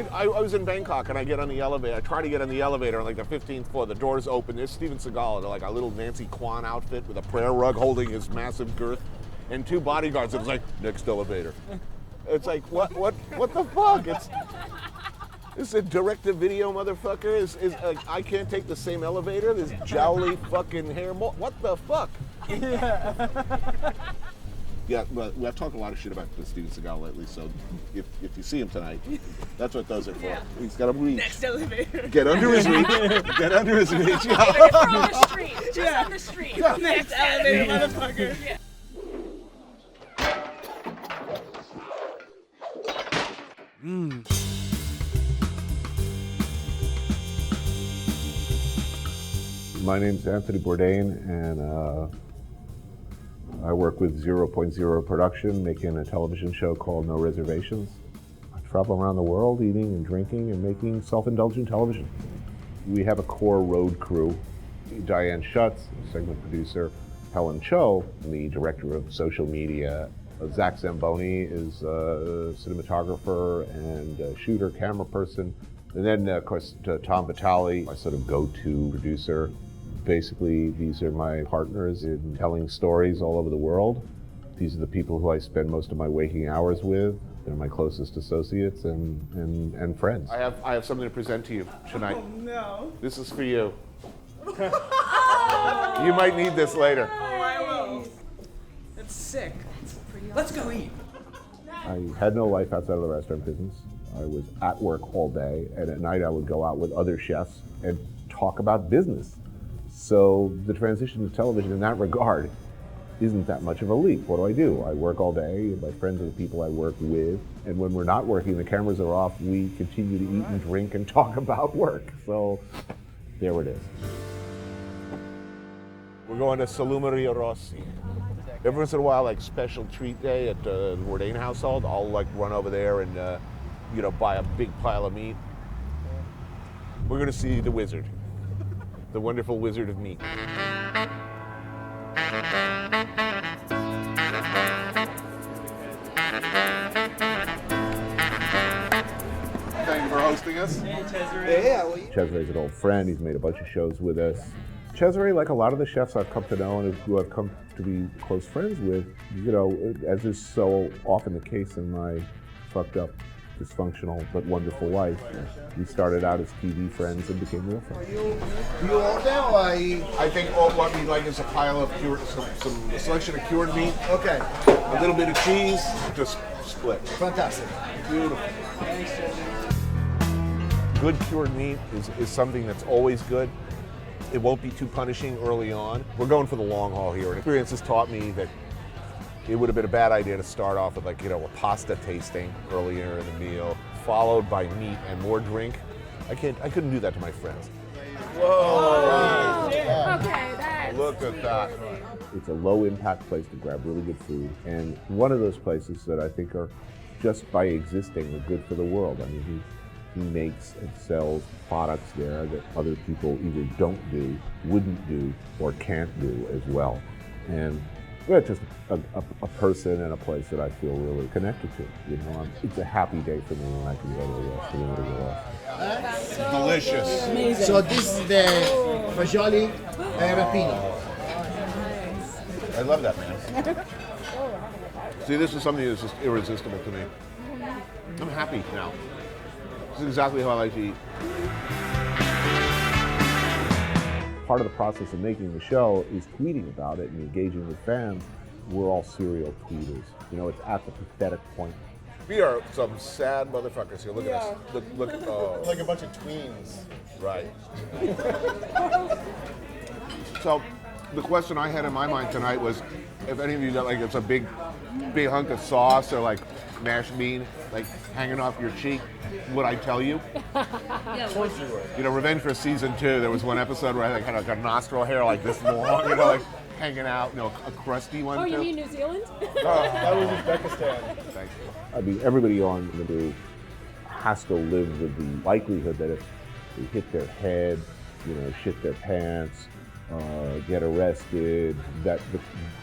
I was in Bangkok and I get on the elevator. I try to get on the elevator on like the 15th floor. The doors open. There's Steven Seagal in like a little Nancy Kwan outfit with a prayer rug holding his massive girth, and 2 bodyguards. It was like next elevator. It's like what the fuck? It's a direct-to-video motherfucker. Is like I can't take the same elevator. This jowly fucking hair. What the fuck? Yeah, but I've talked a lot of shit about Steven Seagal lately, so if you see him tonight, that's what does it for. Yeah. He's got a reach. Next elevator. Get under his reach. Get under his reach. Yeah. Like on the street. Just on the street. Yeah. Next elevator, motherfucker. Yeah. My name's Anthony Bourdain, and I work with 0.0 Production, making a television show called No Reservations. I travel around the world eating and drinking and making self-indulgent television. We have a core road crew. Diane Schutz, segment producer, Helen Cho, the director of social media. Zach Zamboni is a cinematographer and a shooter, camera person. And then, of course, Tom Vitale, my sort of go-to producer. Basically, these are my partners in telling stories all over the world. These are the people who I spend most of my waking hours with. They're my closest associates and friends. I have something to present to you tonight. Oh, no. This is for you. You might need this later. Oh, I will. That's sick. Let's go eat. I had no life outside of the restaurant business. I was at work all day, and at night I would go out with other chefs and talk about business. So the transition to television in that regard isn't that much of a leap. What do? I work all day. My friends are the people I work with. And when we're not working, the cameras are off, we continue to eat and drink and talk about work. So there it is. We're going to Salumeria Rossi. Every once in a while, like special treat day at the Bourdain household, I'll like run over there and buy a big pile of meat. We're going to see the wizard. The wonderful wizard of meat. Thank you for hosting us. Hey, Cesare. Cesare's an old friend. He's made a bunch of shows with us. Cesare, like a lot of the chefs I've come to know and who I've come to be close friends with, as is so often the case in my fucked up, dysfunctional but wonderful life. We started out as TV friends and became real friends. You order or I think all what we like is a pile of a selection of cured meat. Okay. A little bit of cheese, just split. Fantastic. Beautiful. Good cured meat is something that's always good. It won't be too punishing early on. We're going for the long haul here. And experience has taught me that it would have been a bad idea to start off with a pasta tasting earlier in the meal, followed by meat and more drink. I couldn't do that to my friends. Whoa. Yeah. Okay, that's... Look at that. It's a low impact place to grab really good food, and one of those places that I think are, just by existing, are good for the world. I mean, he makes and sells products there that other people either don't do, wouldn't do, or can't do as well. And we're just a person and a place that I feel really connected to. It's a happy day for me when I can go to the restaurant. Delicious. Amazing. So this is the fagioli rapino. I love that, man. See, this is something that's just irresistible to me. I'm happy now. This is exactly how I like to eat. Part of the process of making the show is tweeting about it and engaging with fans. We're all serial tweeters. It's at the pathetic point. We are some sad motherfuckers here. Look at us. Look. Oh. Like a bunch of tweens. Right. So, the question I had in my mind tonight was, if any of you got it's a big hunk of sauce or mashed bean hanging off your cheek, would I tell you? Yeah, of course you would. Revenge for season 2, there was one episode where I had a nostril hair like this long, hanging out, a crusty one. Oh, too. you mean New Zealand? That was Uzbekistan. Thank you. I mean, everybody on the crew has to live with the likelihood that if they hit their head, shit their pants, get arrested, that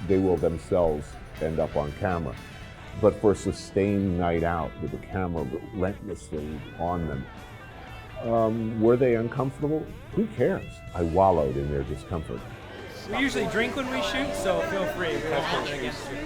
they will themselves end up on camera. but for a sustained night out with the camera relentlessly on them. Were they uncomfortable? Who cares? I wallowed in their discomfort. We usually drink when we shoot, so feel free. We don't hold it against you.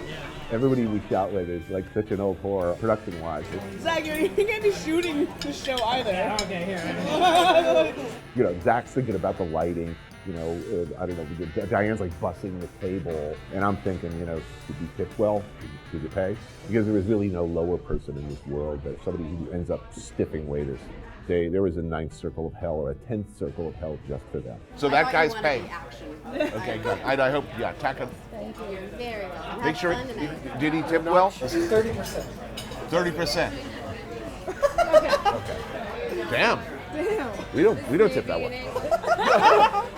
Everybody we shout with is like such an old horror, production-wise. Zach, you can't be shooting the show either. Yeah, okay, here. You know, Zach's thinking about the lighting. You know, I don't know, Diane's like bussing the table. And I'm thinking, you know, did you tip well? Did you pay? Because there is really no lower person in this world that somebody who ends up stiffing waiters. There was a 9th circle of hell or a 10th circle of hell just for them. So that guy's paid. Okay, good. I hope, yeah, tack him. Thank you. Very well. Make sure, did he tip well? 30%. 30%. Okay. Damn. We don't tip that well.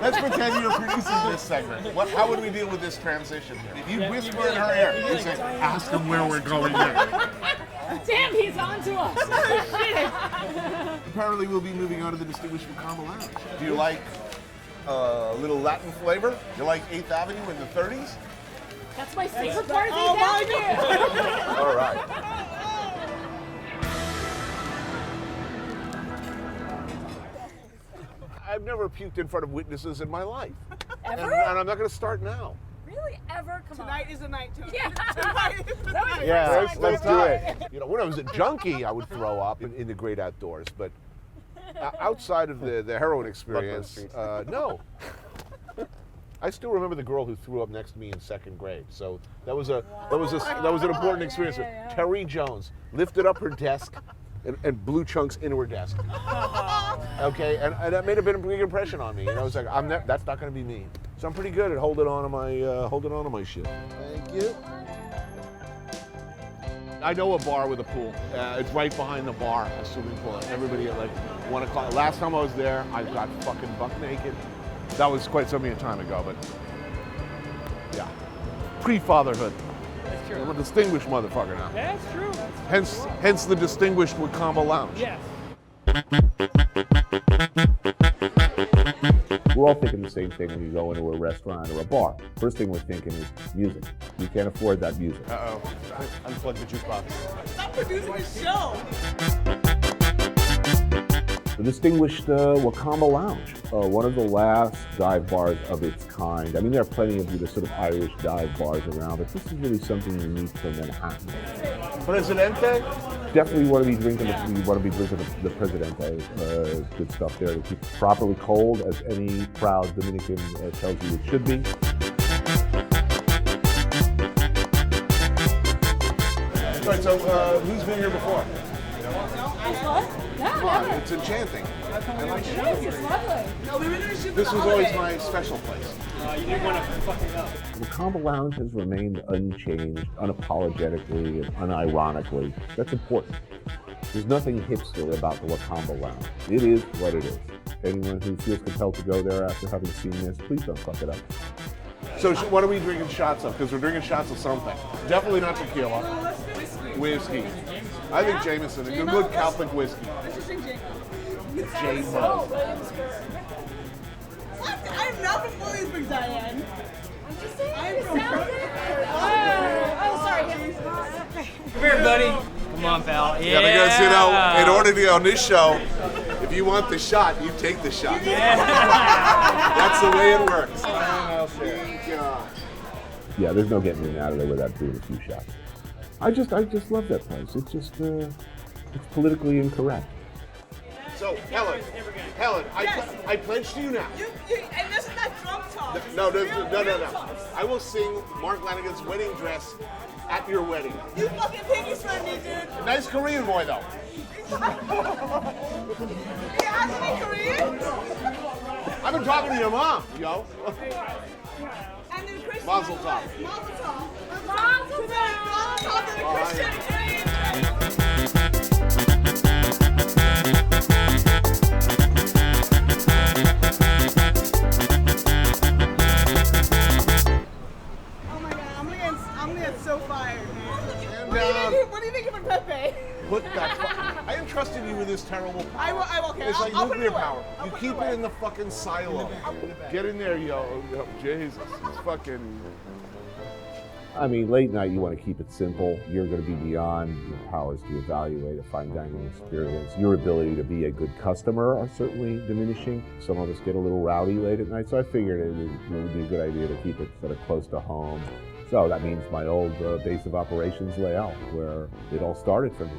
Let's pretend you're producing this segment. How would we deal with this transition here? If you whisper in her ear, you say, ask him where we're going next. Damn, he's on to us. Apparently we'll be moving on to the distinguished Macomb Lounge. Do you like a little Latin flavor? Do you like 8th Avenue in the 30s? That's my favorite part of the Avenue. All right. I've never puked in front of witnesses in my life. Ever? And I'm not going to start now. Really? Ever? Come Tonight is the night to. Yeah. Tonight is the night. Yeah, let's do it. You know, when I was a junkie, I would throw up in the great outdoors, but outside of the heroin experience, no. I still remember the girl who threw up next to me in 2nd grade. So that was an important experience. Yeah. Terry Jones lifted up her desk and blew chunks into her desk. Okay, and that made a big impression on me. You know, it's like that's not going to be me. So I'm pretty good at holding on to my shit. Thank you. I know a bar with a pool. It's right behind the bar, a swimming pool. Everybody at like 1 o'clock. Last time I was there, I got fucking buck naked. That was quite some time ago, but yeah, pre-fatherhood. That's true. I'm a distinguished motherfucker now. That's true. Hence the distinguished Macomb Lounge. Yes. We're all thinking the same thing when you go into a restaurant or a bar. First thing we're thinking is music. You can't afford that music. Uh-oh. Unplug the jukebox. Stop producing the show. The distinguished Wakamba Lounge, one of the last dive bars of its kind. I mean, there are plenty of the sort of Irish dive bars around, but this is really something unique for Manhattan. Presidente? Definitely want to be drinking the Presidente. Good stuff there to keep it properly cold, as any proud Dominican tells you it should be. Right, so who's been here before? Yeah, Come on, never. it's enchanting. I like it. Yes, it's lovely. No, we were gonna shoot This the was always holiday. my special place. You didn't want to fuck it up. The Wakamba Lounge has remained unchanged, unapologetically and unironically. That's important. There's nothing hipster about the Wakamba Lounge. It is what it is. Anyone who feels compelled to go there after having seen this, please don't fuck it up. So what are we drinking shots of? Because we're drinking shots of something. Definitely not tequila. Let's do whiskey. Whiskey. I think Jameson, a good Catholic whiskey. Let's just drink Jacob. J-Mo. What? I'm not from Williamsburg, Diane. I'm just saying. I'm It from sounds Oh, sorry. Come here, buddy. Come on, pal. Yeah. Yeah, because, you know, in order to be on this show, if you want the shot, you take the shot. That's the way it works. Yeah, there's no getting out of there without doing a few shots. I just love that place. It's just, it's politically incorrect. So, Helen, Yes. I pledge to you now. And this is not drunk talk. No. This is real talk. I will sing Mark Lanigan's wedding dress at your wedding. You fucking piggy slammed me, dude. Nice Korean boy, though. You asked me Korean? I've been talking to your mom, yo. And then Christian. Mazel tov. Mazel tov. Mazel tov. Mazel tov to the Christian. Oh my god, I'm gonna get so fired, man. What do you think of a Pepe? Put that. I entrusted you with this terrible power. I will, okay. It's like I'll put it nuclear away. power. I'll You put keep it away. it in the fucking silo. Get in there, yo. Jesus. It's fucking. I mean, late night, you want to keep it simple. You're going to be beyond your powers to evaluate a fine dining experience. Your ability to be a good customer are certainly diminishing. Some of us get a little rowdy late at night, so I figured it would be a good idea to keep it sort of close to home. So that means my old base of operations layout, where it all started for me.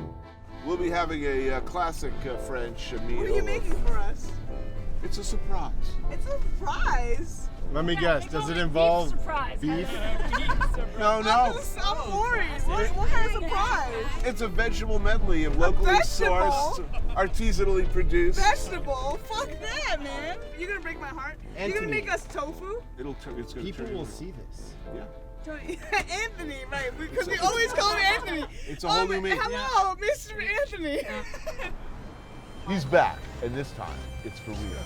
We'll be having a classic French meal. What are you making for us? It's a surprise. It's a surprise. Let me guess, does it involve beef? No. I'm worried. What kind of surprise? It's a vegetable medley of locally sourced, artisanally produced. Vegetable? Fuck that, man. You're gonna break my heart. You're Anthony. gonna make us tofu? It's gonna People turn will into- see this. Yeah. Tony, Anthony, right? Because we always call him Anthony. It's a whole new me. Hello, Mr. Anthony. He's back, and this time it's for real.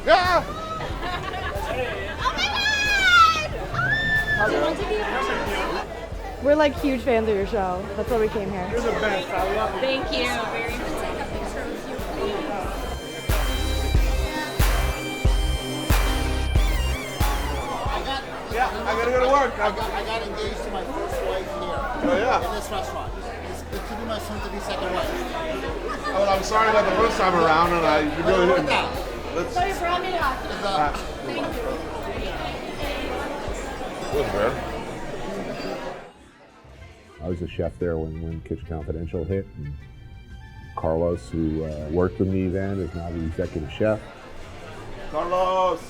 Yeah! We're like huge fans of your show. That's why we came here. You're the best. I love it. Thank you very much. Yeah, I gotta go to work. I got engaged to my first wife here. Oh, yeah? In this restaurant. It's pretty much soon to be second wife. Oh, I'm sorry about the first time around, and I really What didn't. now? Let's. So you're from Iraq. Thank you. Good, man. I was a chef there when Kitchen Confidential hit. And Carlos, who worked with me then, is now the executive chef. Carlos.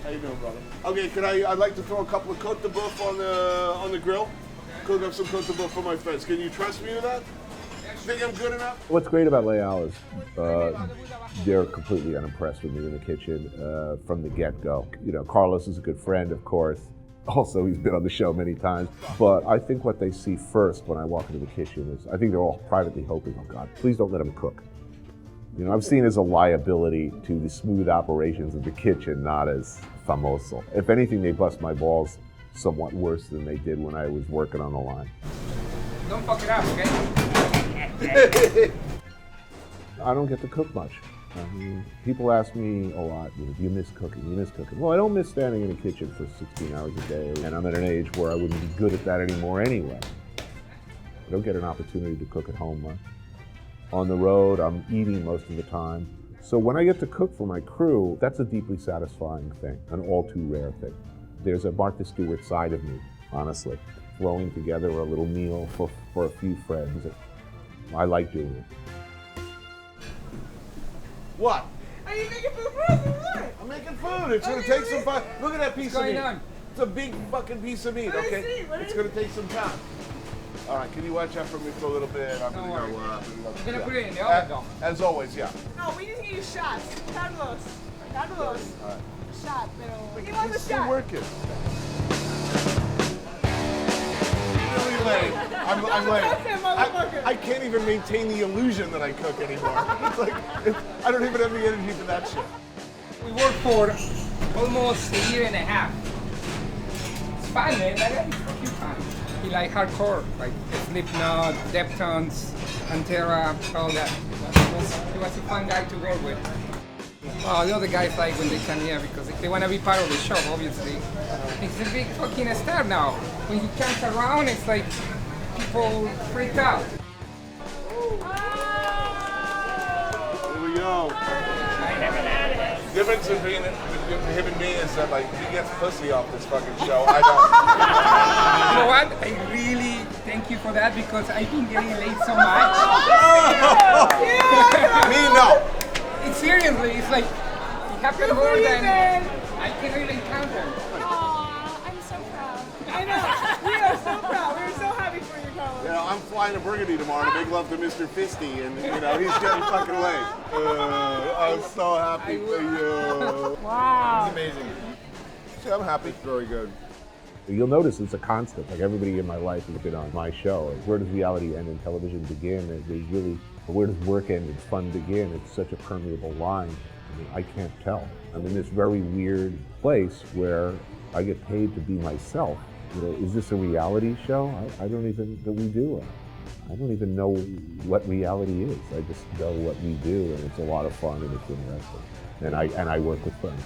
How you doing, brother? Okay, I'd like to throw a couple of Côte de Boeuf on the grill. Cook up some Côte de Boeuf for my friends. Can you trust me with that? Think I'm good enough? What's great about Leal is they're completely unimpressed with me in the kitchen from the get-go. You know, Carlos is a good friend, of course. Also, he's been on the show many times. But I think what they see first when I walk into the kitchen is, I think they're all privately hoping, oh God, please don't let him cook. You know, I'm seen as a liability to the smooth operations of the kitchen, not as famoso. If anything, they bust my balls somewhat worse than they did when I was working on the line. Don't fuck it up, okay? I don't get to cook much. I mean, people ask me a lot, do you miss cooking? You miss cooking? Well, I don't miss standing in the kitchen for 16 hours a day, and I'm at an age where I wouldn't be good at that anymore anyway. I don't get an opportunity to cook at home much. On the road, I'm eating most of the time. So when I get to cook for my crew, that's a deeply satisfying thing, an all too rare thing. There's a Martha Stewart side of me, honestly. Throwing together a little meal for a few friends. I like doing it. What? Are you making food for us or what? I'm making food. It's gonna take some fun. Look at that piece of meat. What's going on? It's a big fucking piece of meat, Let me okay? see, let me It's gonna take some time. All right, can you watch out for me for a little bit? I'm Don't gonna worry. go. You're gonna put it in the oven, though. As always, yeah. No, we need to get you shots. Carlos. Carlos. Shot, pero... Give us a Still shot. working. Really late. I'm late. That's it, motherfucker. I can't even maintain the illusion that I cook anymore. It's like, I don't even have the energy for that shit. We worked for almost a year and a half. It's fun, man. That is fucking fun. He like hardcore, like Slipknot, Deftones, Pantera, all that. He was a fun guy to work with. Well, the other guys like when they come here because they want to be part of the show, obviously. He's a big fucking star now. When he comes around, it's like people freak out. Here we go. The difference between him and me is that like he gets pussy off this fucking show. I You know what? I really thank you for that because I've been getting late so much. don't. Me no. It's seriously, it's like it happened more than I can really encounter. Aw, I'm so proud. I know. We are so proud. We're so happy for you, Carlos. You know, I'm flying to Burgundy tomorrow to make love to Mr. Fisty, and you know he's getting fucking late. I'm so happy for you. Wow. It's amazing. See, I'm happy. Very good. You'll notice it's a constant. Like everybody in my life has been on my show. Where does reality end and television begin? There's really, where does work end and fun begin? It's such a permeable line. I mean, I can't tell. I'm in this very weird place where I get paid to be myself. You know, is this a reality show? I don't even I don't even know what reality is. I just know what we do, and it's a lot of fun and it's interesting. and I work with friends.